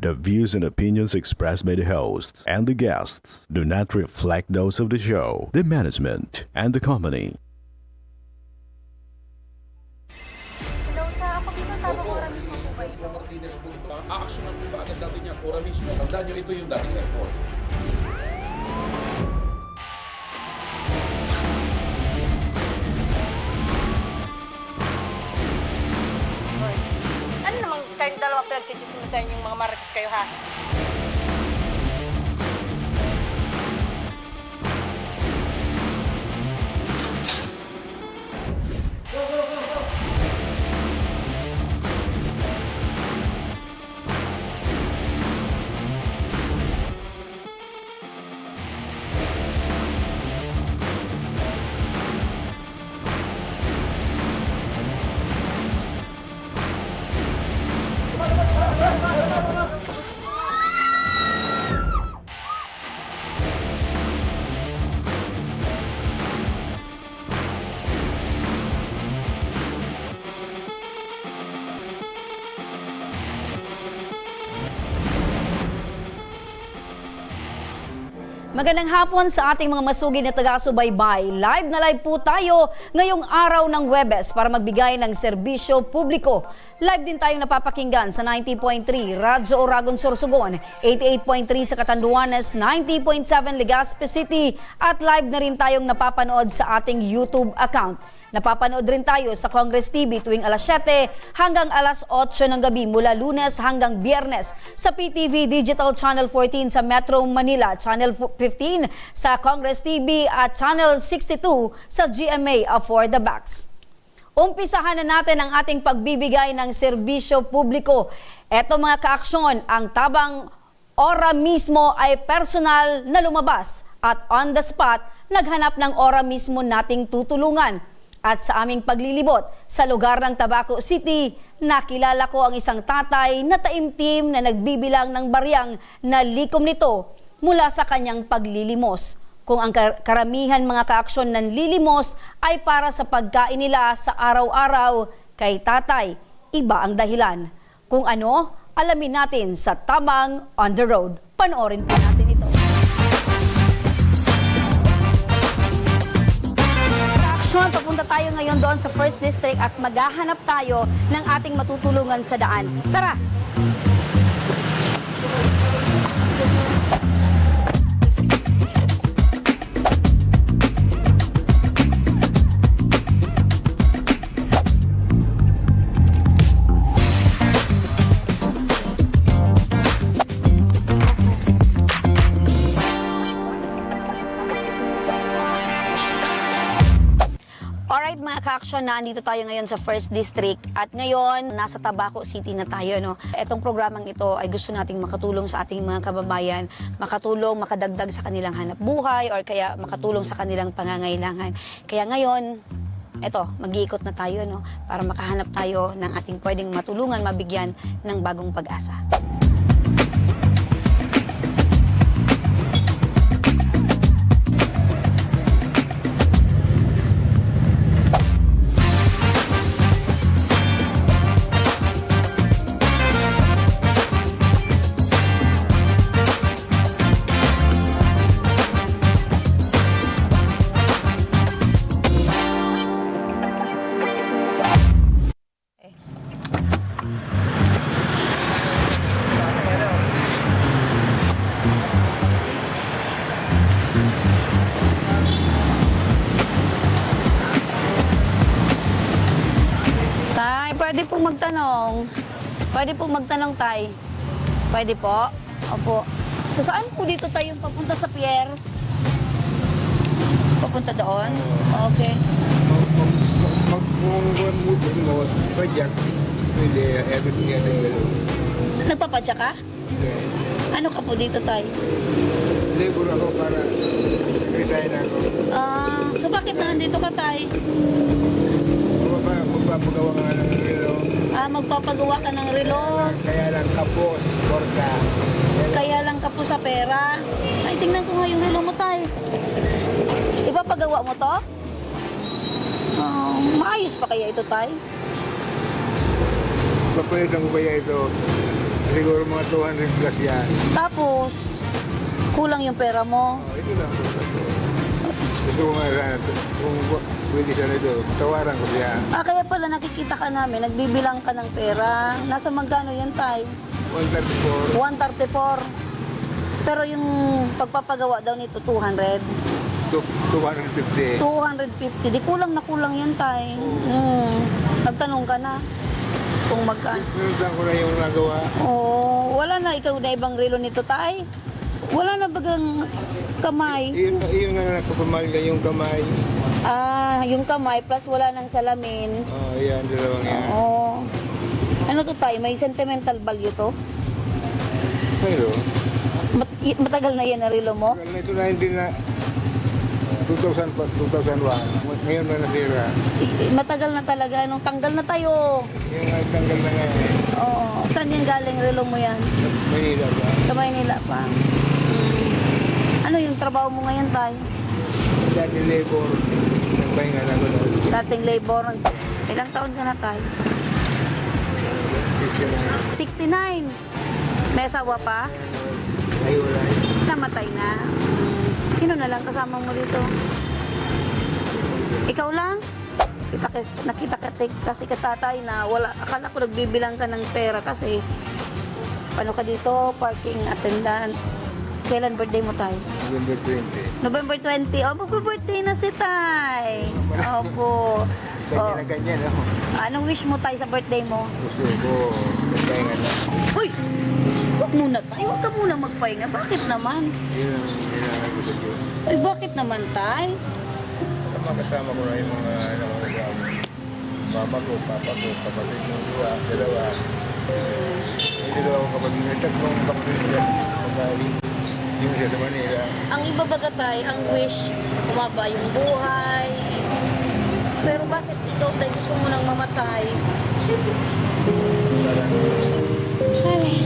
The views and opinions expressed by the hosts and the guests do not reflect those of the show, the management, and the company. Hello, sa ako dito tamang oras mismo po ba ito? Sa Martinez po ito, aaksyonan po ba agad natin yan? Ora mismo, tandaan nyo ito yung dating airport. Ano namang kayong dalawa pinagchichismisan yung mga marites kayo, ha? Magandang hapon sa ating mga masugid na taga-subaybay. Live na live po tayo ngayong araw ng Huwebes para magbigay ng serbisyo publiko. Live din tayong napapakinggan sa 90.3 Radyo Oragon Sorsogon, 88.3 sa Catanduanes, 90.7 Legazpi City at live na rin tayong napapanood sa ating YouTube account. Napapanood rin tayo sa Congress TV tuwing alas 7 hanggang alas 8 ng gabi mula Lunes hanggang Biyernes sa PTV Digital Channel 14 sa Metro Manila, Channel 15 sa Congress TV at Channel 62 sa GMA For the Backs. Umpisahan na natin ang ating pagbibigay ng serbisyo publiko. Eto mga kaaksyon, ang tabang ora mismo ay personal na lumabas at on the spot naghanap ng ora mismo nating tutulungan. At sa aming paglilibot sa lugar ng Tabaco City, nakilala ko ang isang tatay na taimtim na nagbibilang ng baryang na likom nito mula sa kanyang paglilimos. Kung ang karamihan mga kaaksyon ng lilimos ay para sa pagkain nila sa araw-araw, kay tatay, iba ang dahilan. Kung ano, alamin natin sa Tabang on the Road. Panoorin po natin ito. Papunta tayo ngayon doon sa 1st District at maghahanap tayo ng ating matutulungan sa daan. Tara! Alright mga ka-action, nandito tayo ngayon sa 1st District at ngayon nasa Tabaco City na tayo. No? Itong programang ito ay gusto nating makatulong sa ating mga kababayan, makatulong, makadagdag sa kanilang hanap buhay or kaya makatulong sa kanilang pangangailangan. Kaya ngayon, eto, mag-iikot na tayo no? Para makahanap tayo ng ating pwedeng matulungan, mabigyan ng bagong pag-asa. Pwede po magtanong. Pwede po magtanong, tay. Pwede po? Opo. So, saan po dito tayo papunta sa pier? Papunta doon? Okay. Mag-buwan mo kasi mga pajak, hindi, everything natin gano'n. Nagpapadya ka? Ano ka po dito, tay? Labor ako para resign ako. So bakit nandito ka, tay? Magpapagawa ka ng relo. Magpapagawa ka ng relo. Kaya lang kapos, porta. Kaya lang ka po sa pera. Ay, tingnan ko nga yung relo mo, tay. Ipapagawa mo to? Maayos pa kaya ito, tay? Papalitan ko kaya ito Siguro mga 200 plus yan. Tapos, kulang yung pera mo. Oh, ito lang. Gusto ko nga sana, kung pwede sana doon, tawaran ko siya. Kaya pala nakikita ka namin, nagbibilang ka ng pera. Nasa magkano yan, Tay? 134. 134. Pero yung pagpapagawa daw nito, 200. 250. 250. Di kulang na kulang yan, Tay. Nagtanong ka na kung magkano. Pinuntan ko na yung nagawa. Oo, wala na ikaw na ibang relo nito, Tay. Wala na bagang kamay. Iyon nga nakapamagal yung kamay. Yung kamay plus wala nang salamin. Oh, yan, dalawang yan. Oo. Ano to, Tay? May sentimental value to? Pero, Matagal na yan na relo mo? ito na hindi na 2001. Ngayon na nasira. Matagal na talaga. Nung tanggal na tayo. Yung tanggal na nga eh. Oo. Saan yung galing relo mo yan? Manila ba? Sa Maynila pa. Ano yung trabaho mo ngayon, Tay? Dati labor. Nagpahinga na ko na. Dating labor. Ilang taon ka na, Tay? 69. May asawa pa? Ay, wala. Namatay na. Sino na lang kasama mo dito? Ikaw lang? Nakita ka kasi ka tatay na wala. Akala ko nagbibilang ka ng pera kasi ano ka dito? Parking attendant. Kailan birthday mo, Tay? November 20. November 20. Oh, mag-birthday na si Tay. Opo. Oh. Kanya na ganyan ako. Anong wish mo, Tay, sa birthday mo? Gusto ko. Nagpahinga na. Uy! Huwag muna, Tay. Huwag ka muna magpahinga. Bakit naman? Yun ang hinahanap ko sa Diyos. Ay, bakit naman, Tay? Makasama ko na yung mga mama ko, papa ko, kapatid ng dalawa. May dalawa akong kapatid. May tatlong kapatid dyan. Magaling. Yung isa sa Manila. Ang iba baga, Tay, ang wish, kumaba yung buhay. Pero bakit ikaw, Tay, gusto mo nang mamatay? Ay.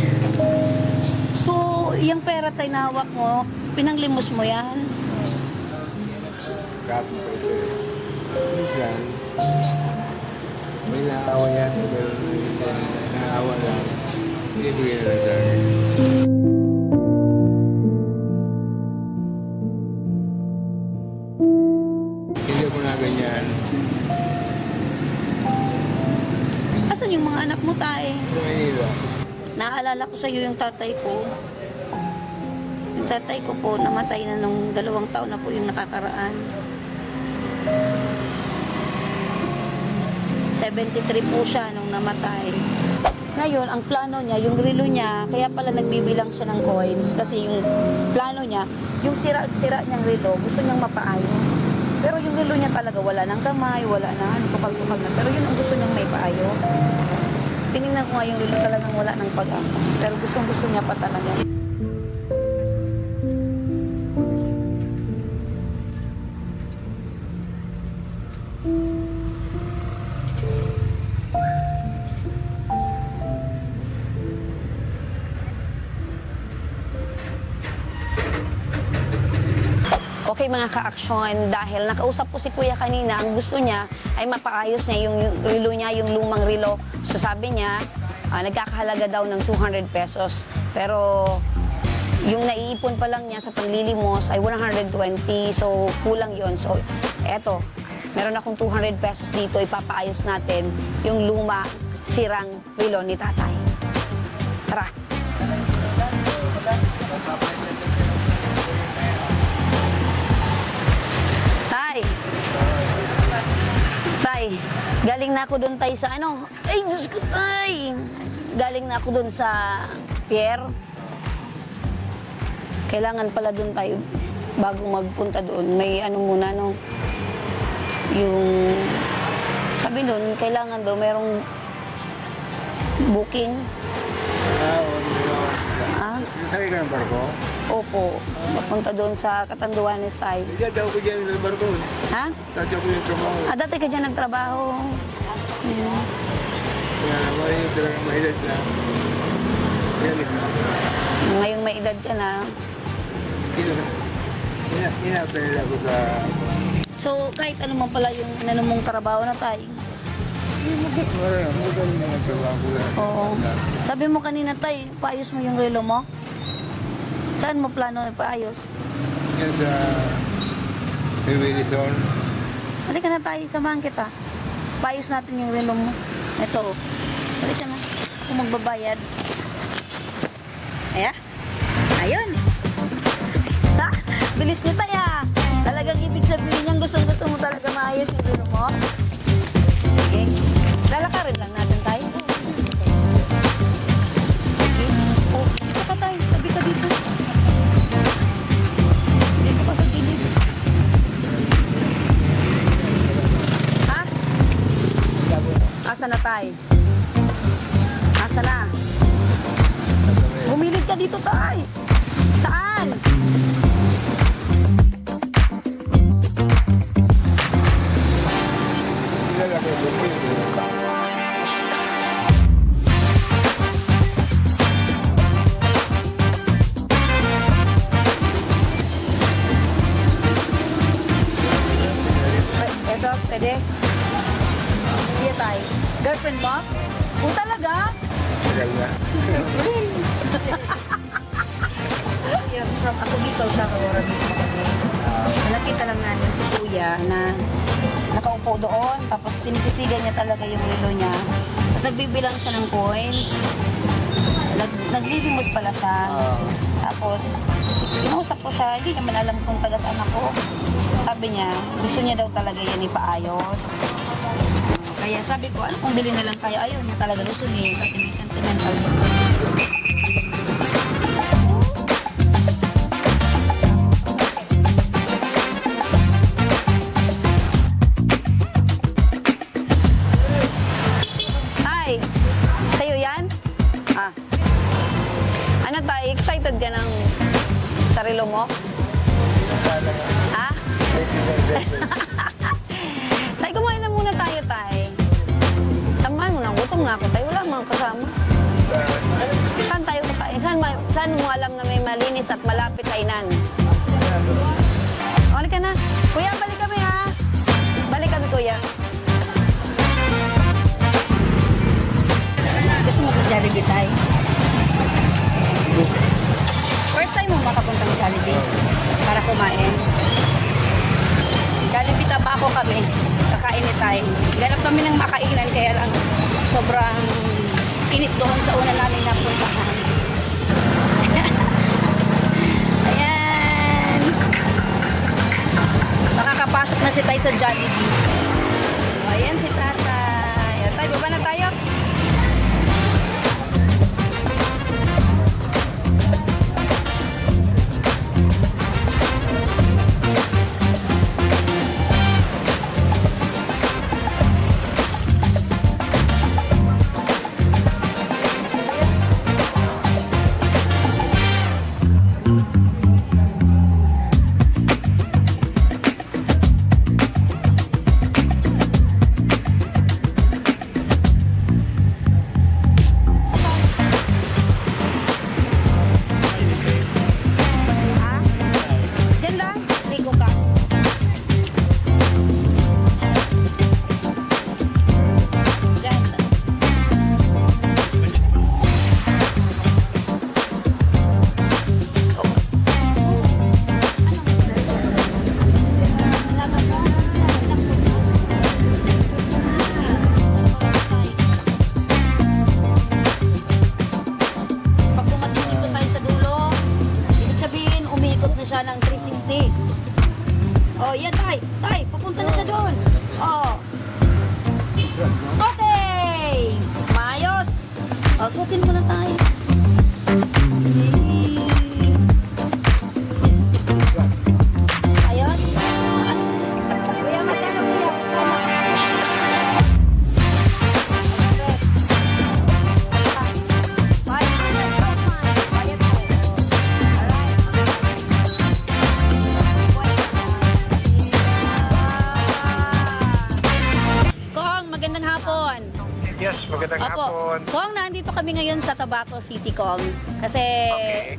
So, yung pera, Tay, na hawak mo, pinanglimos mo yan? Kapit ko ito. Minsan, may naawa yan. Pero naawa lang. Binibigyan na lang sa akin. Hindi ako na ganyan. Asan yung mga anak mo, Tay? Sa Manila. Naalala ko sa iyo yung tatay ko. Yung tatay ko po, namatay na nung 2 taon na po yung nakakaraan. 73 po siya nung namatay. Ngayon, ang plano niya, yung relo niya, kaya pala nagbibilang siya ng coins kasi yung plano niya, yung sira-sira niyang relo, gusto niyang mapaayos. Pero yung relo niya talaga, wala nang kamay, wala na, kapag-kapag na. Pero yun ang gusto niyang may paayos. Tinignan ko nga yung relo talagang wala ng pag-asa. Pero gustong-gusto niya pa talaga. Okay mga ka-aksyon, dahil nakausap ko si Kuya kanina, ang gusto niya ay mapaayos niya yung relo niya, yung lumang relo. So sabi niya, nagkakahalaga daw ng 200 pesos. Pero yung naiipon pa lang niya sa panlilimos ay 120, so kulang yon. So eto, meron akong 200 pesos dito, ipapaayos natin yung luma, sirang relo ni tatay. Tara! Tay, galing na ako doon, Tay, sa ano? Ay, Diyos ko, Tay! Galing na ako doon sa pier. Kailangan pala doon tayo, bago magpunta doon, may ano muna, no? Yung, sabi doon, kailangan daw, merong booking. Sakay ka ng barko? Opo, mapunta doon sa Catanduanes, Tay. Idadaw ko dyan ng barko. Ha? Dadyaw ko yung trabaho. Dati ka dyan nagtrabaho. Kaya naman yung talagang mahilag na. Inalis na. Ngayong may edad ka na. Inapin nila ako sa... So, kahit ano man pala yung ano mong trabaho na tayo. Magaling mga trabaho ko lang. Oo. Sabi mo kanina, tay, paayos mo yung relo mo? Saan mo plano ipaayos? Yan sa Wilson. Halika na tayo, samahan kita. Paayos natin yung relo mo. Ito, oh. Halika na. Ako magbabayad. Ayan. Ayun. Ha? Bilis niya tayo. Talagang ibig sabihin niyang gusto mo talaga maayos yung relo mo? Sige. Lalakarin lang natin tayo. Sige. Oh, dito ka tayo. Sabi ka dito. Dito ka sa gilid. Ha? Asa na tayo? Asa na? Bumilid ka dito tayo. Saan? Nilalaki ko dito. Eto, pwede? Hindi tayo. Girlfriend mo? Kung talaga? Tagal na. Ako dito sa Aurora mismo kami. Nakita lang natin si Kuya na nakaupo doon, tapos tinititigan niya talaga yung relo niya. Tapos nagbibilang siya ng coins. Naglilimos pala siya. Tapos, kinausap ko siya, hindi naman alam kung taga saan ako. Sabi niya, gusto niya daw talaga yan ipaayos. Kaya sabi ko, ano kung bili na lang tayo? Ayaw niya talaga, gusto niya kasi may sentimental. Ay, sa'yo yan? Ah. Ano tayo, excited ka ng sarilo mo? Ha? Tay, kumain na muna tayo, tay. Samahan mo na, gutom na ako, tay. Wala mga kasama. Saan tayo kakain? Saan mo alam na may malinis at malapit kainan? Balik ka na. Kuya, balik kami ha. Balik kami, kuya. Gusto mo sa Jollibee, tay? First time mo makapunta ng Jollibee para kumain. Jollibee Tabaco kami. Kakain ni Tay. Ganap kami ng makainan kaya lang sobrang init doon sa una namin napuntahan. Ayan. Makakapasok na si Tay sa Jollibee. Ayan si Tatay. Tay, baba na tayo. Diyan lang, ligo ka. Diyan. Pag dumating dito tayo sa dulo, ibig sabihin, umiikot na siya ng 360. Oh, yan, Tay. Tay, papunta na siya doon. Oh. Okay! Maayos. Oh, suotin mo na tayo. Ayos? Kuya, magkano, kuya? Magkano? 500,000. Bayad mo. Alright. Kong, magandang hapon. Yes, magandang hapon. Kong, nandito kami ngayon sa Tabaco City, Kong. Kasi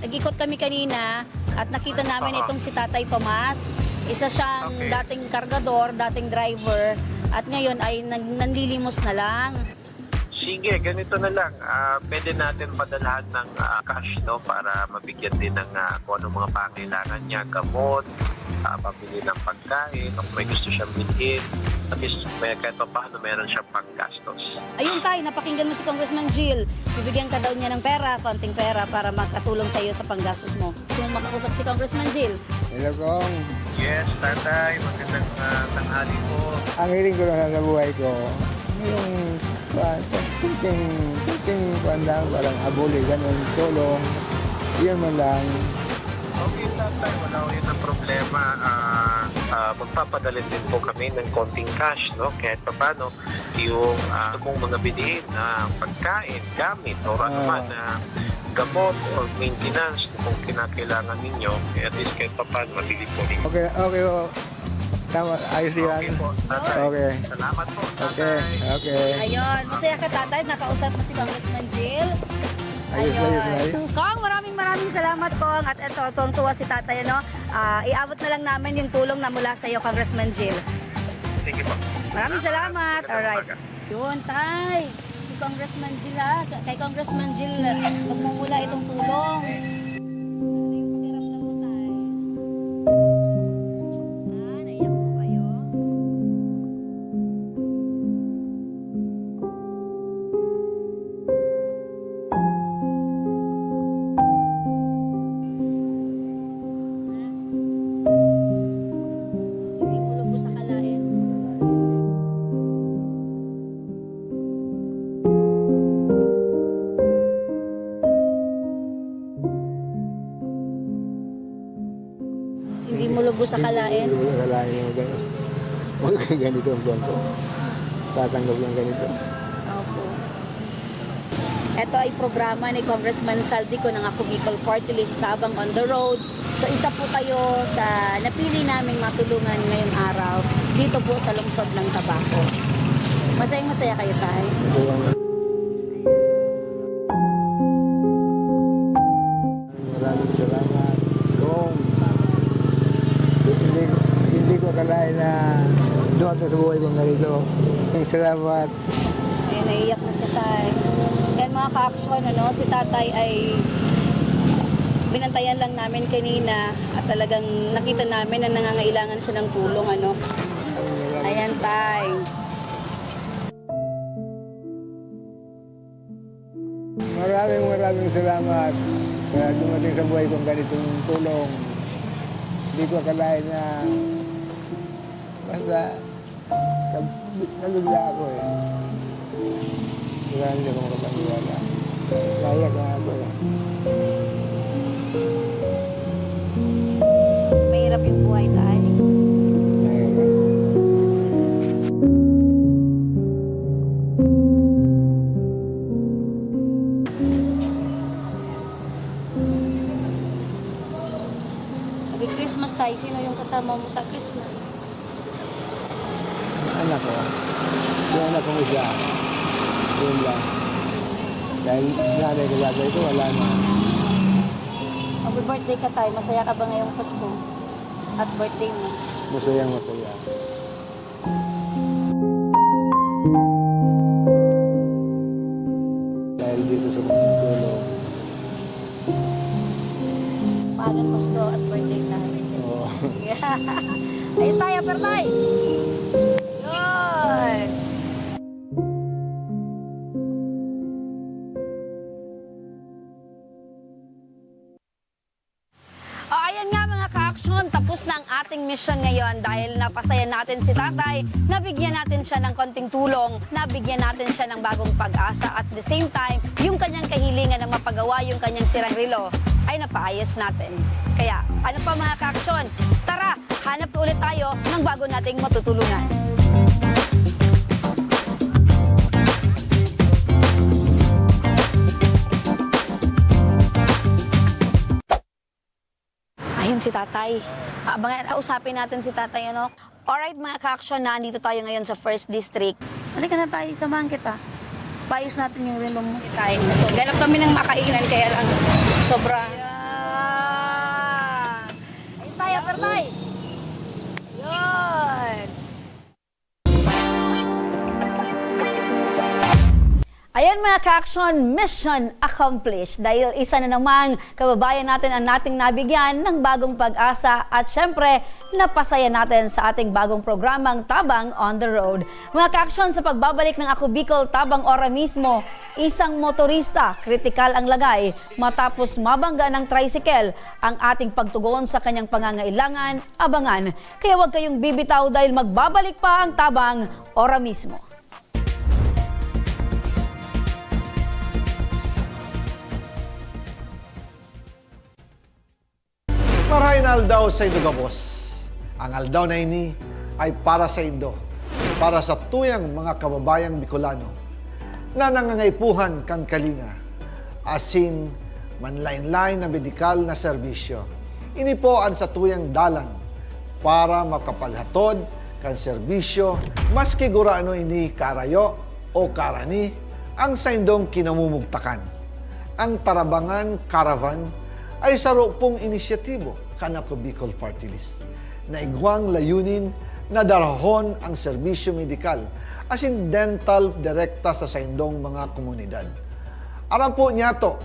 nag-ikot kami kanina at nakita namin itong si Tatay Tomas. Isa siyang dating kargador, dating driver. At ngayon ay nanlilimos na lang. Sige, ganito na lang. Pwede natin padalhan ng cash, no, para mabigyan din ng kung anong mga pangailangan niya, gamot, pabili ng pagkain, kung may gusto siyang bilhin. At least, kahit pa paano, meron siyang panggastos. Ayun tayo, napakinggan mo si Congressman Jill. Bibigyan ka daw niya ng pera, konting pera para makatulong sa iyo sa panggastos mo. Gusto mo makakusap si Congressman Jill? Hello, Kong. Yes, tatay. Magandang tanghali po. Ang hiling ko lang sa buhay ko, yung kunting lang, parang abuli, ganun, tulong. Yun man lang. Okay, tatay. Wala ko yun ang problema. Magpapadalhin din po kami ng konting cash, no? Kahit pa paano, yung mong mga bilihin na pagkain, gamit, o ano man na gamot or maintenance kung kinakailangan ninyo, at least kahit pa paano, mabili po rin. Okay, okay po. Tama, ayos yan. Okay po, tatay. Okay. Salamat po, Okay, tatay. okay. Ayun, masaya ka tatay, nakausap mo si Congressman Jill. Ayos, ayos. Kong, maraming salamat Kong. At eto, tuwang-tuwa si tatay, ano? Iabot na lang namin yung tulong na mula sa iyo, Congressman Jill. Sige po. Maraming salamat. Magandang Alright. umaga. Yun, tay. Si Congressman Jill, kay Congressman Jill, magmumula itong tulong. Ano yung pakiramdam mo, tay? Naiyak po kayo? Hindi mo lubos sa kalain. Hindi mo lubos sa kalain. Hindi mo akalain mo gano'n. Ganito ang buwan ko. Tatanggap lang ganito. Opo. Ito ay programa ni Congressman Saldico ng Ako Bicol Party List, Tabang on the Road. So isa po kayo sa napili naming matulungan ngayong araw dito po sa lungsod ng Tabaco. Masayang-masaya kayo tayo. So, maraming salamat. Kung hindi ko akalain na dumating sa buhay kong ganito. Salamat. Ay, naiyak na si Tay. Yan mga ka-action, ano, si Tatay ay binantayan lang namin kanina at talagang nakita namin na nangangailangan siya ng tulong, ano. Ayan, Tay. Maraming salamat sa dumating sa buhay kong ganitong tulong. Hindi ko akalain na basta nabigla ako eh. Marami akong kapaniwala. Kaya ka ako eh. Mahirap yung buhay, Tay. Kaya ka. Happy Christmas, Tay. Sino yung kasama mo sa Christmas? Anak ko. Yung anak kong isa. Yun lang. Dahil nanay ko bagay ko, wala na. Happy birthday ka, Tay. Masaya ka ba ngayong Pasko? At birthday mo? Masayang masaya. Dahil dito sa tulong. Maagang Pasko at birthday, Tay. Oo. Ayos tayo, per Tay. Yun. O, ayan nga mga ka-action, tapos na ang ating mission ngayon dahil napasaya natin si Tatay, nabigyan natin siya ng konting tulong, nabigyan natin siya ng bagong pag-asa at the same time, yung kanyang kahilingan na mapagawa yung kanyang sirang relo ay napaayos natin. Kaya, ano pa mga ka-action? Tara, hanap ulit tayo ng bago nating matutulungan. Ayun si Tatay. Kausapin natin si Tatay, ano? Alright mga ka-action, nandito tayo ngayon sa 1st District. Halika na tayo, samahan kita. Paayos natin yung relo mo. Tayo. Ganap kami ng makainan, kaya lang sobra. Yan! Ayos tayo, Pertay! Yun! Ayan mga ka-action, mission accomplished dahil isa na namang kababayan natin ang nating nabigyan ng bagong pag-asa at syempre napasaya natin sa ating bagong programang Tabang on the Road. Mga ka-action, sa pagbabalik ng Ako Bicol Tabang Ora mismo, isang motorista kritikal ang lagay matapos mabangga ng tricycle. Ang ating pagtugon sa kanyang pangangailangan, abangan. Kaya huwag kayong bibitaw dahil magbabalik pa ang Tabang Ora mismo. Marahin aldaw sa Indo Gabos. Ang aldaw na ini ay para sa Indo, para sa tuyang mga kababayang Bicolano na nangangaipuhan kan kalinga, asin manlain-lain na medikal na serbisyo. Ini po ang sa tuyang dalan para makapaghatod kan serbisyo maski guraano ini karayo o karani ang sa Indong kinamumugtakan. Ang Tarabangan Caravan ay saro pong inisyatibo kan Ako Bicol Party List na igwang layunin na darahon ang serbisyo medikal asin dental direkta sa saindong mga komunidad. Aram po niya to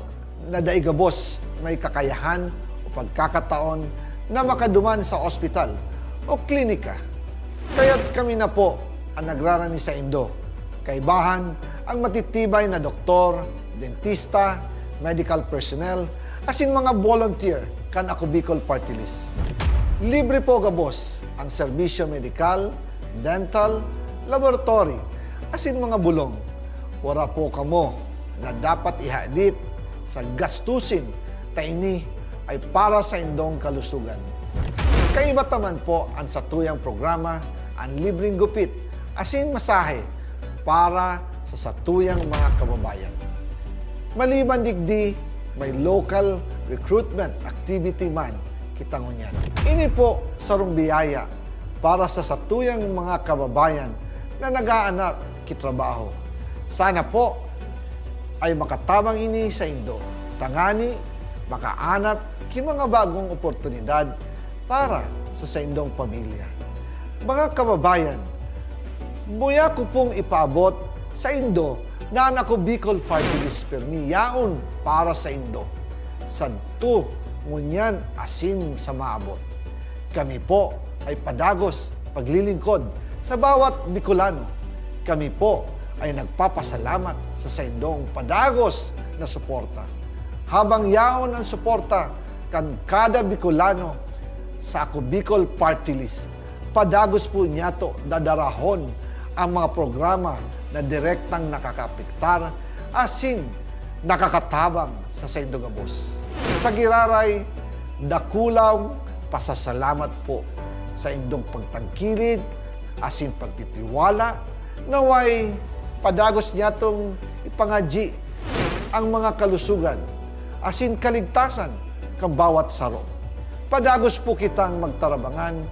na daigabos may kakayahan o pagkakataon na makaduman sa ospital o klinika. Kaya't kami na po ang nagrarani sa Indo. Kaibahan ang matitibay na doktor, dentista, medical personnel, asin mga volunteer kan Ako Bicol Party List. Libre po gabos ang serbisyo medikal, dental, laboratory, asin mga bulong. Wala po kamo na dapat ihadit sa gastusin ta ini ay para sa indong kalusugan. Kaiba taman po ang satuyang programa ang libreng gupit, asin masahe para sa satuyang mga kababayan. Maliban digdi, may local recruitment activity man kita ngunyan. Ini po sarong biyaya para sa satuyang mga kababayan na nag-aanap kitrabaho. Sana po ay makatabang ini sa Indo. Tangani, makaanap ki mga bagong oportunidad para sa Indong pamilya. Mga kababayan, buya ko pong ipaabot sa Indo na ang Ako Bicol Party List permi yaon para sa Indo. Sadto ngunyan asin sa maabot. Kami po ay padagos paglilingkod sa bawat Bicolano. Kami po ay nagpapasalamat sa saindong padagos na suporta. Habang yaon ang suporta kan kada Bicolano sa Ako Bicol Party List, padagos po niya to dadarahon ang mga programa na direktang nakakapiktar asin nakakatabang sa Saindo Gabos. Sa giraray, dakulaw pasasalamat po sa indong pagtangkilig asin pagtitiwala naway padagos niya tong ipangadji ang mga kalusugan asin kaligtasan kang bawat saro. Padagos po kitang magtarabangan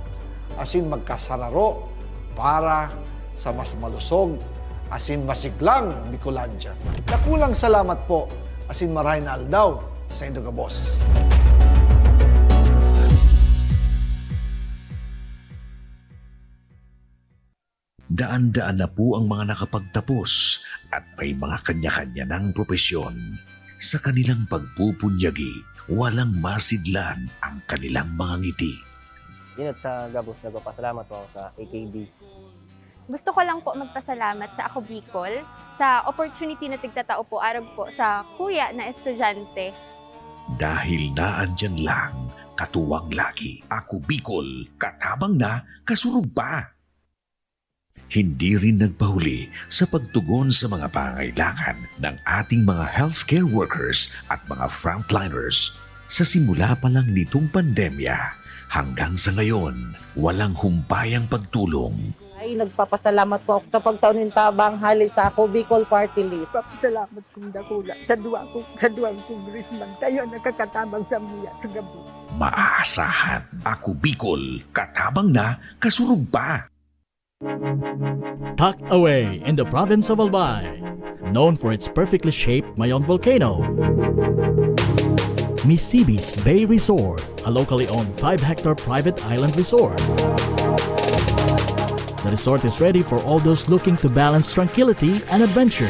asin magkasararo para sa mas malusog asin masiglang Bicolandia. Nakulang salamat po asin maray na aldaw sa Indo Gabos. Daan-daan na po ang mga nakapagtapos at may mga kanya-kanya ng propesyon. Sa kanilang pagpupunyagi, walang masidlan ang kanilang mga ngiti. Yun at sa Gabos, nagpapasalamat po ako sa AKB. Gusto ko lang po magpasalamat sa Ako Bicol sa opportunity na tigtatao po araw po sa kuya na estudyante. Dahil naandyan lang, katuwang lagi, Ako Bicol, katabang na, kasurog pa. Hindi rin nagpahuli sa pagtugon sa mga pangailangan ng ating mga healthcare workers at mga frontliners. Sa simula pa lang nitong pandemya, hanggang sa ngayon, walang humpayang pagtulong. Ay, nagpapasalamat po ako sa pagtaunin tabang hali sa Ako Bicol Party List. Salamat kong dakula sa duwang kongresman tayo nakakatabang sa mga sa gabi. Maaasahan, Ako Bicol, katabang na, kasurog pa. Tucked away in the province of Albay, known for its perfectly shaped Mayon volcano, Misibis Bay Resort, a locally owned 5-hectare private island resort. The resort is ready for all those looking to balance tranquility and adventure.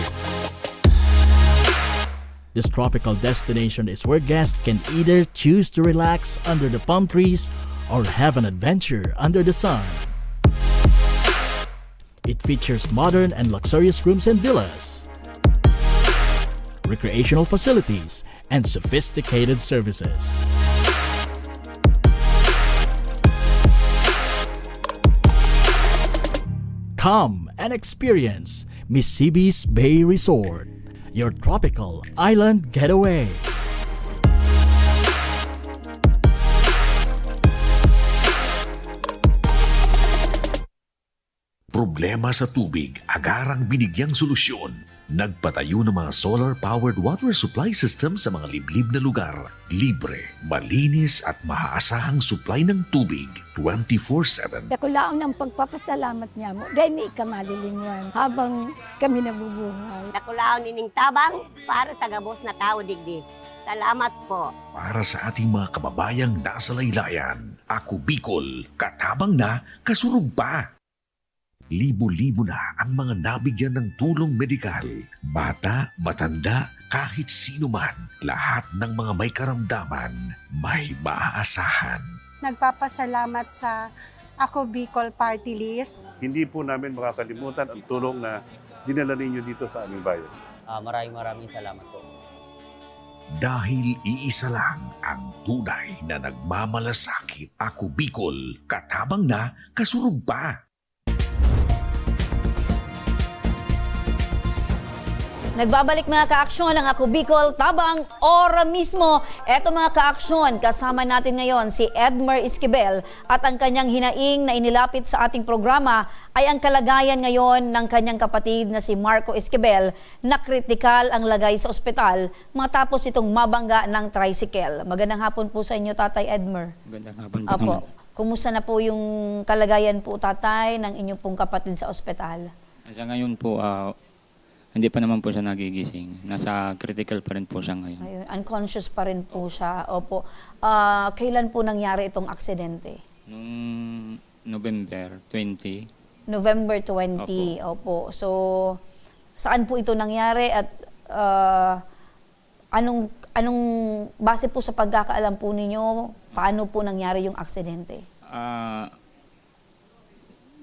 This tropical destination is where guests can either choose to relax under the palm trees or have an adventure under the sun. It features modern and luxurious rooms and villas, recreational facilities, and sophisticated services. Come and experience Mississippi's Bay Resort, your tropical island getaway. Problema sa tubig, agarang binigyang solusyon. Nagpatayo ng mga solar-powered water supply system sa mga liblib na lugar. Libre, malinis at maaasahang supply ng tubig 24/7. Dakulaon ang pagpapasalamat niya mo. Dahil may ikamalilingan habang kami nabubuhay. Dakulaon nining tabang para sa gabos na tao digdi. Salamat po. Para sa ating mga kababayang nasa laylayan, Ako Bicol, katabang na, kasurug pa. Libo-libo na ang mga nabigyan ng tulong medikal. Bata, matanda, kahit sino man, lahat ng mga may karamdaman, may maaasahan. Nagpapasalamat sa Ako Bicol Party List. Hindi po namin makakalimutan ang tulong na dinala ninyo dito sa aming bayan. Maraming salamat po. Dahil iisa lang ang tunay na nagmamalasakit. Ako Bicol, katabang na, kasurug pa. Nagbabalik mga kaaksyon ng Ako Bicol Tabang ora mismo. Eto mga kaaksyon, kasama natin ngayon si Edmer Esquivel at ang kanyang hinaing na inilapit sa ating programa ay ang kalagayan ngayon ng kanyang kapatid na si Marco Esquivel na kritikal ang lagay sa ospital matapos itong mabangga ng tricycle. Magandang hapon po sa inyo, Tatay Edmer. Magandang hapon po Apo. naman. Kumusta na po yung kalagayan po, Tatay, ng inyong pong kapatid sa ospital? Sa ngayon po, hindi pa naman po siya nagigising. Nasa critical pa rin po siya ngayon. Ayun, unconscious pa rin po siya. Opo. Kailan po nangyari itong aksidente? Noong November 20. November 20. Opo. So, saan po ito nangyari at anong base po sa pagkakaalam po ninyo, paano po nangyari yung aksidente?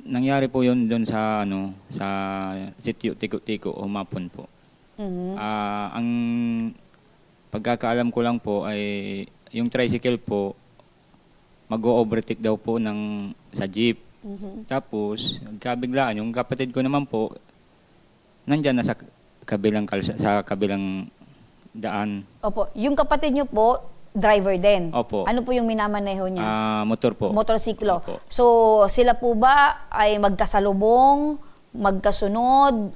Nangyari po yun doon sa sa sitio Tiko-Tiko o Mapon po. Ang pagkakaalam ko lang po ay yung tricycle po mag-overtake daw po sa jeep. Tapos kabiglaan yung kapatid ko naman po nandiyan na sa kabilang daan. Opo, yung kapatid niyo po driver din. Opo. Ano po yung minamaneho niya? Motor po. Motorsiklo. Opo. So, sila po ba ay magkasalubong, magkasunod?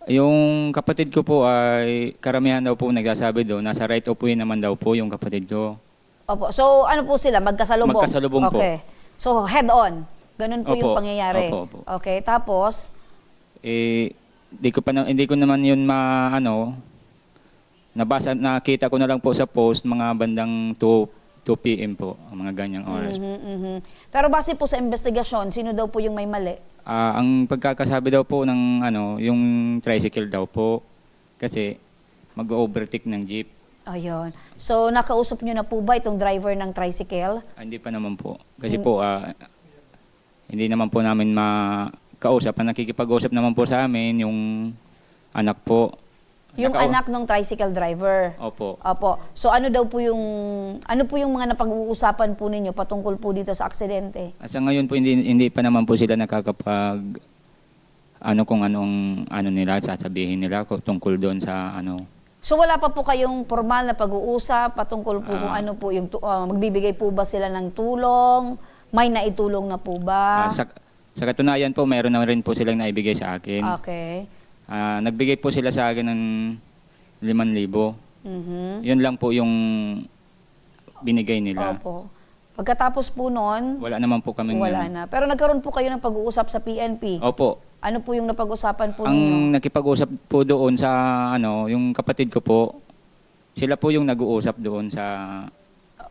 Yung kapatid ko po ay karamihan daw po nagsasabi daw, nasa right of way naman daw po yung kapatid ko. Opo. So, ano po sila? Magkasalubong? Magkasalubong po. Okay. So, head on. Ganun po Opo. yung pangyayari. Opo. Okay. Tapos? Hindi ko naman yun nakita ko na lang po sa post mga bandang 2 p.m. po, mga ganyang oras. Pero base po sa investigasyon, sino daw po yung may mali? Ang pagkakasabi daw po ng yung tricycle daw po kasi mag-overtake ng jeep. Ayun. So, nakausap nyo na po ba itong driver ng tricycle? Hindi pa naman po. Kasi po, hindi naman po namin makausap. Ang nakikipag-usap naman po sa amin, yung anak po. Yung anak ng tricycle driver? Opo. Opo. So, ano po yung mga napag-uusapan po ninyo patungkol po dito sa aksidente? Sa ngayon po, hindi pa naman po sila nakakapag kung anong nila, sasabihin nila tungkol doon sa So wala pa po kayong formal na pag-uusap patungkol po kung ano po yung magbibigay po ba sila ng tulong? May naitulong na po ba? Sa katunayan po, mayroon na rin po silang naibigay sa akin. Okay. Nagbigay po sila sa akin ng 5,000. Yun lang po yung binigay nila. Opo. Pagkatapos po noon, wala naman po kami. Wala na. Pero nagkaroon po kayo ng pag-uusap sa PNP? Opo. Ano po yung napag-usapan po ninyo? Ang nakipag-usap po doon sa yung kapatid ko po, sila po yung nag-uusap doon sa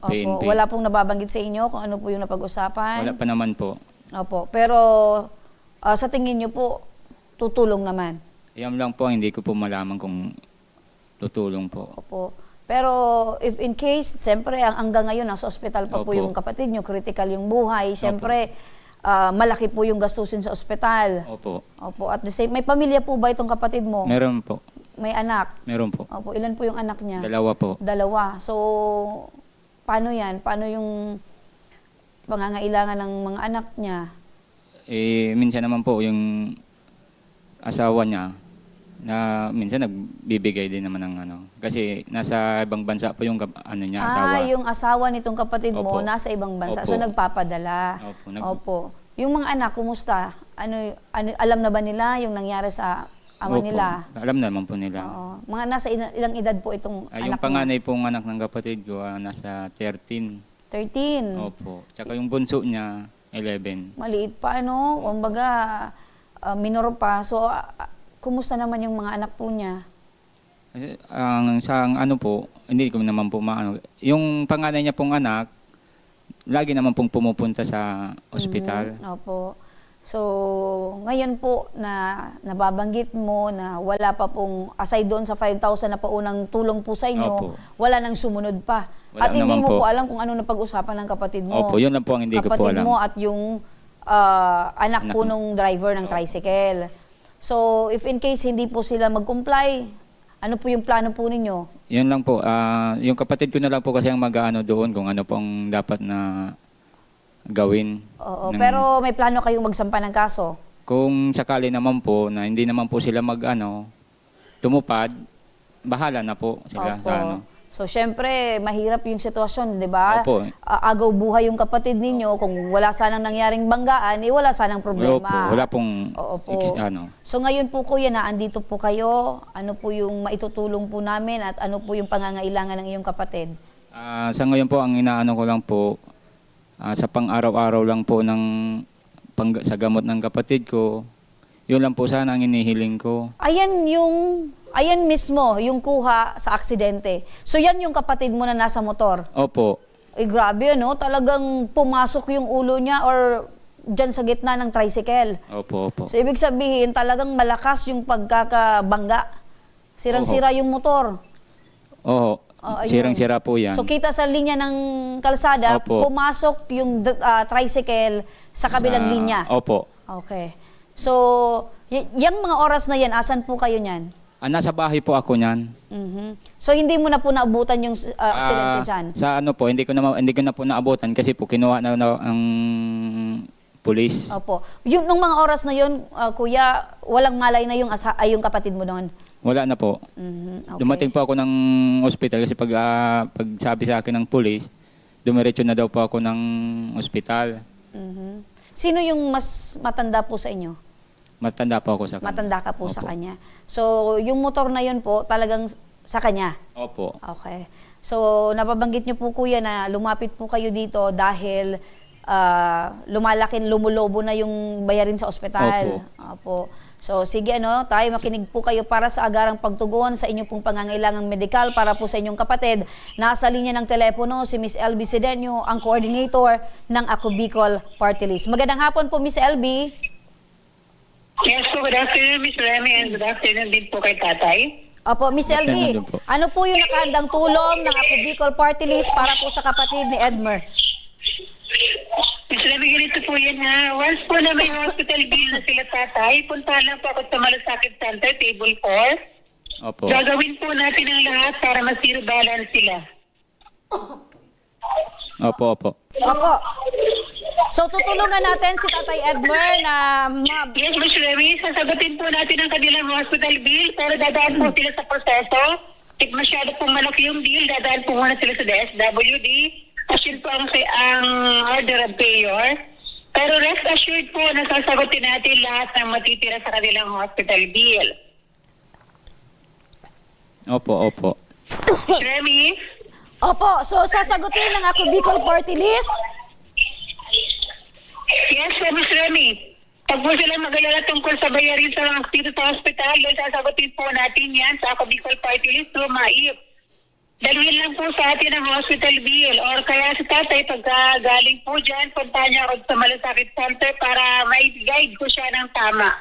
PNP. Opo. Wala pong nababanggit sa inyo kung ano po yung napag-usapan? Wala pa naman po. Opo. Pero sa tingin niyo po, tutulong naman? Yan lang po, hindi ko po malaman kung tutulong po. Opo. Pero if in case, siyempre, hanggang ngayon, nasa ospital pa po Opo. yung kapatid nyo, critical yung buhay, siyempre, malaki po yung gastusin sa ospital. Opo. Opo. At the same, may pamilya po ba itong kapatid mo? Meron po. May anak? Meron po. Opo. Ilan po yung anak niya? 2 po. 2. So, paano yan? Paano yung pangangailangan ng mga anak niya? Minsan naman po yung asawa niya na minsan nagbibigay din naman ng ano. Kasi nasa ibang bansa po yung asawa. Yung asawa nitong kapatid mo Opo. nasa ibang bansa. Opo. So, nagpapadala. Opo. Opo. Yung mga anak, kumusta? Alam na ba nila yung nangyari sa ama Opo. nila? Alam naman po nila. Oo. Mga nasa ilang edad po itong Yung anak mo? panganay pong anak ng kapatid ko, nasa 13. 13. Opo. Tsaka yung bunso niya, 11. Maliit pa, ano? Kumbaga, minor pa. So, kumusta naman yung mga anak po niya? Kasi sa ano po, hindi ko naman po maano. Yung panganay niya pong anak, lagi naman pong pumupunta sa ospital. Opo. So, ngayon po na nababanggit mo na wala pa pong, aside doon sa 5,000 na paunang tulong po sa inyo, Opo. wala nang sumunod pa. Wala At hindi naman mo po po. alam kung ano na pag-usapan ng kapatid mo. Opo, yun lang po ang hindi ko po Kapatid alam. mo at yung anak po nung driver ng tricycle. So, if in case hindi po sila mag-comply, ano po yung plano po ninyo? Yun lang po. Yung kapatid ko na lang po kasi ang mag-ano doon kung ano pong dapat na gawin. Oo, pero may plano kayong magsampa ng kaso? Kung sakali naman po na hindi naman po sila tumupad, bahala na po sila. Opo. Sa ano. So, syempre, mahirap yung sitwasyon, di ba? Opo. Agaw buhay yung kapatid ninyo. Kung wala sanang nangyaring banggaan, wala sanang problema. Opo, wala pong Opo. ano. So, ngayon po, kuya, na andito po kayo, ano po yung maitutulong po namin at ano po yung pangangailangan ng iyong kapatid? Sa ngayon po, ang inaano ko lang po, sa pang-araw-araw lang po sa gamot ng kapatid ko, yun lang po sana ang inihiling ko. Ayan mismo, yung kuha sa aksidente. So, yan yung kapatid mo na nasa motor. Opo. Grabe, no? Talagang pumasok yung ulo niya or dyan sa gitna ng tricycle. Opo, opo. So, ibig sabihin, talagang malakas yung pagkakabangga. Sirang-sira yung motor. Oo. Ayun. Sirang-sira po yan. So, kita sa linya ng kalsada, Opo. pumasok yung tricycle sa kabilang linya. Opo. Okay. So, yung mga oras na yan, asan po kayo niyan? Nasa bahay po ako niyan. So, hindi mo na po naabutan yung aksidente dyan? Sa ano po, hindi ko na po naabutan kasi po kinuha na ang pulis. Opo. Nung mga oras na yun, kuya, walang malay na yung kapatid mo doon? Wala na po. Okay. Dumating po ako ng ospital kasi pag sabi sa akin ng pulis, dumiretso na daw po ako ng ospital. Sino yung mas matanda po sa inyo? Matanda po ako sa kanya. Matanda ka po Opo. sa kanya. So, yung motor na yun po, talagang sa kanya? Opo. Okay. So, napabanggit niyo po, kuya, na lumapit po kayo dito dahil lumulobo na yung bayarin sa ospital. Opo. So, sige, tayo makinig po kayo para sa agarang pagtugon sa inyong pong pangangailangang medikal para po sa inyong kapatid. Nasa linya ng telepono si Miss LB Sedeño, ang coordinator ng Ako Bicol Party List. Magandang hapon po, Miss LB. Yes po, good afternoon, Ms. Remy, and good afternoon din po kay Tatay. Opo, Miss LB, ano po yung nakahandang tulong ng Ako Bicol Party List para po sa kapatid ni Edmer? Ms. Remy, ganito po yan ha. Once po na may hospital bill na sila, Tatay, punta lang po ako sa Malasakit Center, Table 4. Opo. Gagawin po natin ang lahat para ma-zero balance sila. Opo, opo. Opo. So, tutulungan natin si Tatay Edmer na Yes, Ms. Remy, sasagutin po natin ang kanilang hospital bill pero dadaan po sila sa proseso. If masyado pong malaki yung bill, dadaan po muna sila sa DSWD. Kasi po ang order of payor. Pero rest assured po na sasagutin natin lahat ng matitira sa kanilang hospital bill. Opo, opo. Ms. Remy? Opo, so sasagutin ng Ako Bicol Party List? Yes, Ms. Remy. Pag po sila mag-alala tungkol sa bayarin dito sa hospital, sasagutin po natin yan sa Ako Bicol Party List through MAIP. Dalhin lang po sa atin ang hospital bill or kaya si Tatay pagka galing po dyan, punta niya ako sa Malasakit Center para may guide ko siya ng tama.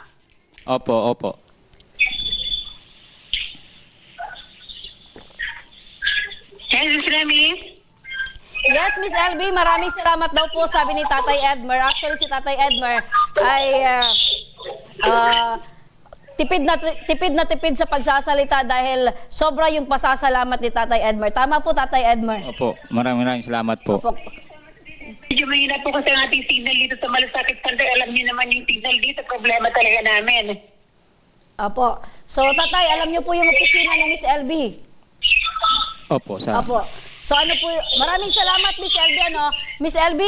Opo, opo. Yes, Miss Remy. Yes, Miss LB, maraming salamat daw po, sabi ni Tatay Edmer. Actually, si Tatay Edmer ay tipid na tipid sa pagsasalita dahil sobra yung pasasalamat ni Tatay Edmer. Tama po, Tatay Edmer? Opo, maraming salamat po. Opo. Medyo mahina po kasi ang ating signal dito sa Malasakit Center. Alam niyo naman yung signal dito, problema talaga namin. Opo. So, Tatay, alam niyo po yung opisina ni Miss LB? Opo, Opo. So ano po, maraming salamat Miss LB. Miss LB,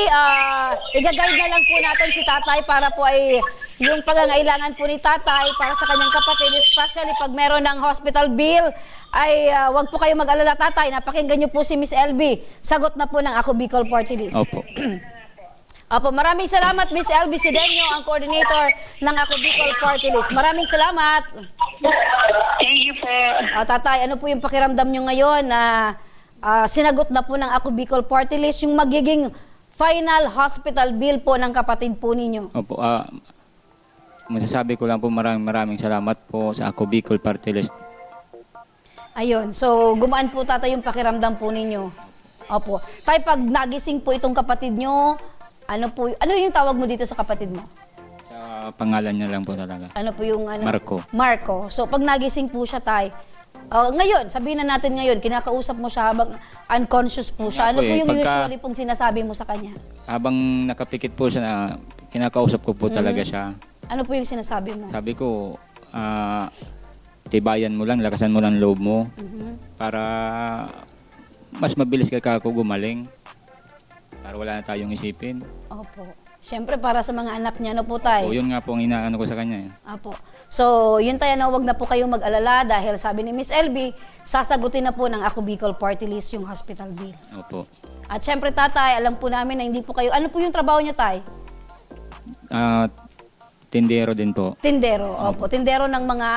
i-guide na lang po natin si Tatay para po ay yung pangangailangan po ni Tatay para sa kanyang kapatid, especially pag meron ng hospital bill, ay wag po kayo mag-alala Tatay, napakinggan niyo po si Miss LB. Sagot na po ng Ako Bicol Party List. Opo. Opo, maraming salamat Miss LB Sidenio, ang coordinator ng Ako Bicol Party List. Maraming salamat. Thank you po. Tatay, ano po yung pakiramdam niyo ngayon na sinagot na po ng Ako Bicol Party List yung magiging final hospital bill po ng kapatid po ninyo? Opo, masasabi ko lang po maraming salamat po sa Ako Bicol Party List. Ayun, so gumaan po Tatay yung pakiramdam po ninyo. Opo. Tay, pag nagising po itong kapatid nyo, ano yung tawag mo dito sa kapatid mo? Sa pangalan niya lang po talaga. Ano po yung Marco. Marco. So pag nagising po siya Tay, ngayon, sabihin na natin ngayon, kinakausap mo siya habang unconscious po siya. Ano po yung usually pong sinasabi mo sa kanya? Habang nakapikit po siya na kinakausap ko po talaga siya. Ano po yung sinasabi mo? Sabi ko, tibayan mo lang, lakasan mo lang loob mo para mas mabilis ka ako gumaling. Para wala na tayong isipin. Opo. Siyempre para sa mga anak niya, ano po Tay? O, yun nga po ang inaano ko sa kanya. Opo. So, yun Tay, wag na po kayong mag-alala dahil sabi ni Miss LB, sasagutin na po ng Ako Bicol Party List yung hospital bill. Opo. At siyempre Tatay, alam po namin na hindi po kayo, ano po yung trabaho niyo Tay? Tindero din po. Tindero, opo. Tindero ng mga?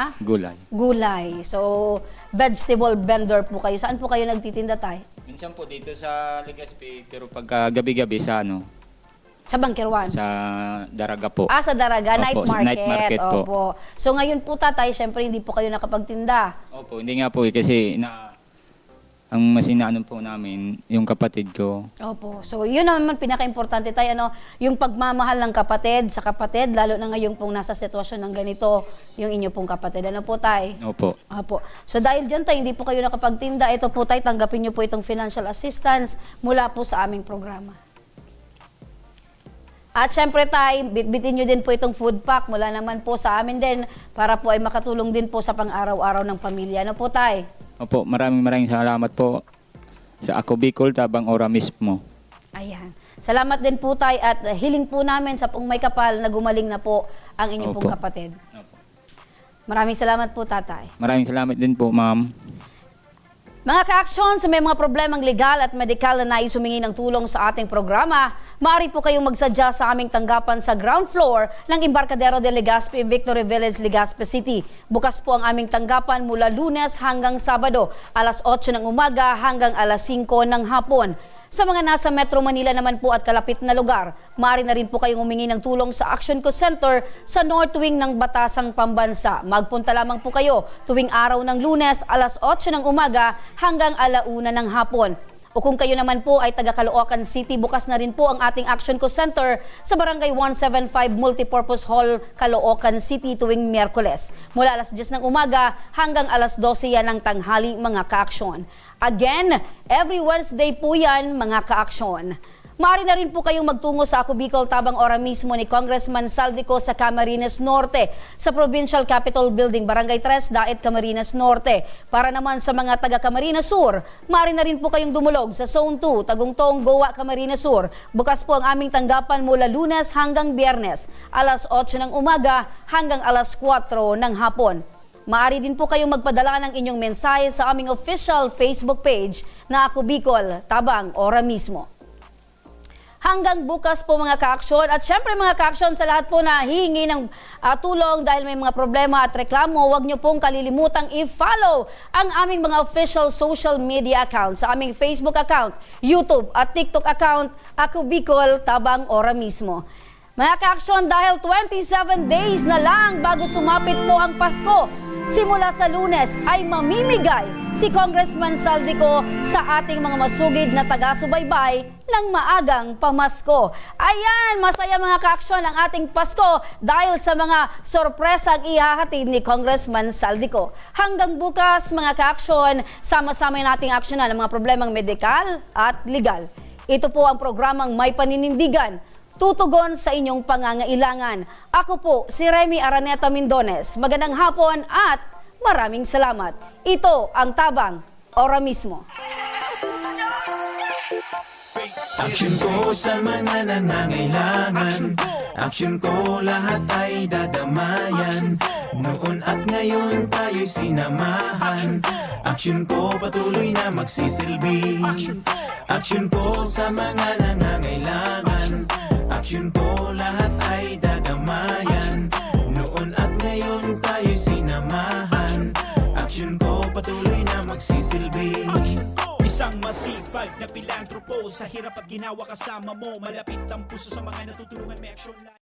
Gulay. So, vegetable vendor po kayo. Saan po kayo nagtitinda Tay? Minsan po dito sa Legazpi, pero pagka gabi-gabi sa Sa Bangkirwan? Sa Daraga po. Sa Daraga, Opo, night market. po. Opo. So ngayon po Tatay, syempre hindi po kayo nakapagtinda. Opo, hindi nga po kasi ang masinaano po namin, yung kapatid ko. Opo. So yun naman pinaka-importante Tay, yung pagmamahal ng kapatid sa kapatid, lalo na ngayon pong nasa sitwasyon ng ganito, yung inyo pong kapatid. Ano po Tay? Opo. Opo. So dahil dyan Tay, hindi po kayo nakapagtinda, ito po Tay, tanggapin niyo po itong financial assistance mula po sa aming programa. At syempre Tay, bitbitin nyo din po itong food pack mula naman po sa amin din para po ay makatulong din po sa pang-araw-araw ng pamilya. Ano po Tay? Opo, maraming salamat po sa Ako Bicol, Tabang Ora mismo. Ayan. Salamat din po Tay at hiling po namin sa pong may kapal na gumaling na po ang inyong pong kapatid. Opo. Maraming salamat po Tatay. Maraming salamat din po Ma'am. Mga ka-action, sa may mga problemang legal at medikal na nais humingi ng tulong sa ating programa, maaari po kayong magsadya sa aming tanggapan sa ground floor ng Embarcadero de Legazpi, Victory Village, Legazpi City. Bukas po ang aming tanggapan mula Lunes hanggang Sabado, alas 8 ng umaga hanggang alas 5 ng hapon. Sa mga nasa Metro Manila naman po at kalapit na lugar, maaari na rin po kayong humingi ng tulong sa Action Co Center sa North Wing ng Batasang Pambansa. Magpunta lamang po kayo tuwing araw ng Lunes, alas 8 ng umaga hanggang alauna ng hapon. O kung kayo naman po ay taga Caloocan City, bukas na rin po ang ating Action Co Center sa Barangay 175 Multipurpose Hall, Caloocan City tuwing Miyerkules. Mula alas 10 ng umaga hanggang alas 12 yan ng tanghali mga ka-aksyon. Again, every Wednesday po yan mga ka-aksyon. Maaari na rin po kayong magtungo sa Ako Bicol Tabang Ora mismo ni Congressman Saldico sa Camarines Norte, sa Provincial Capitol Building, Barangay 3, Daet, Camarines Norte. Para naman sa mga taga Camarines Sur, maaari na rin po kayong dumulog sa Zone 2, Tagungtong, Goa, Camarines Sur. Bukas po ang aming tanggapan mula Lunes hanggang Biyernes, alas 8 ng umaga hanggang alas 4 ng hapon. Maaari din po kayong magpadala ng inyong mensahe sa aming official Facebook page na Ako Bicol Tabang Ora mismo. Hanggang bukas po mga ka-aksyon. At syempre mga ka-aksyon, sa lahat po na hihingi ng tulong dahil may mga problema at reklamo, huwag nyo pong kalilimutang i-follow ang aming mga official social media accounts sa aming Facebook account, YouTube at TikTok account, Ako Bicol Tabang Ora mismo. Mga ka-aksyon, dahil 27 days na lang bago sumapit po ang Pasko, Simula sa Lunes ay mamimigay si Congressman Saldico sa ating mga masugid na taga-subaybay ng maagang pamasko. Ayan, masaya mga ka-aksyon ang ating Pasko dahil sa mga sorpresang ihahatid ni Congressman Saldico. Hanggang bukas mga ka-aksyon, sama-sama nating aksyonan ang mga problemang medikal at legal. Ito po ang programang May Paninindigan, tutugon sa inyong pangangailangan. Ako po si Remy Araneta Mindones. Magandang hapon at maraming salamat. Ito ang Tabang Ora Mismo. Aksyon ko sa mga nangangailangan, aksyon ko lahat ay dadamayan. Noon at ngayon tayo'y sinamahan, aksyon ko patuloy na magsisilbi. Aksyon ko sa mga nangangailangan, aksyon ko lahat ay dadamayan. Noon at ngayon tayo'y sinamahan, aksyon ko patuloy na magsisilbi. Isang masipag na pilantropo, sa hirap at ginawa kasama mo. Malapit ang puso sa mga natutulungan, may aksyon na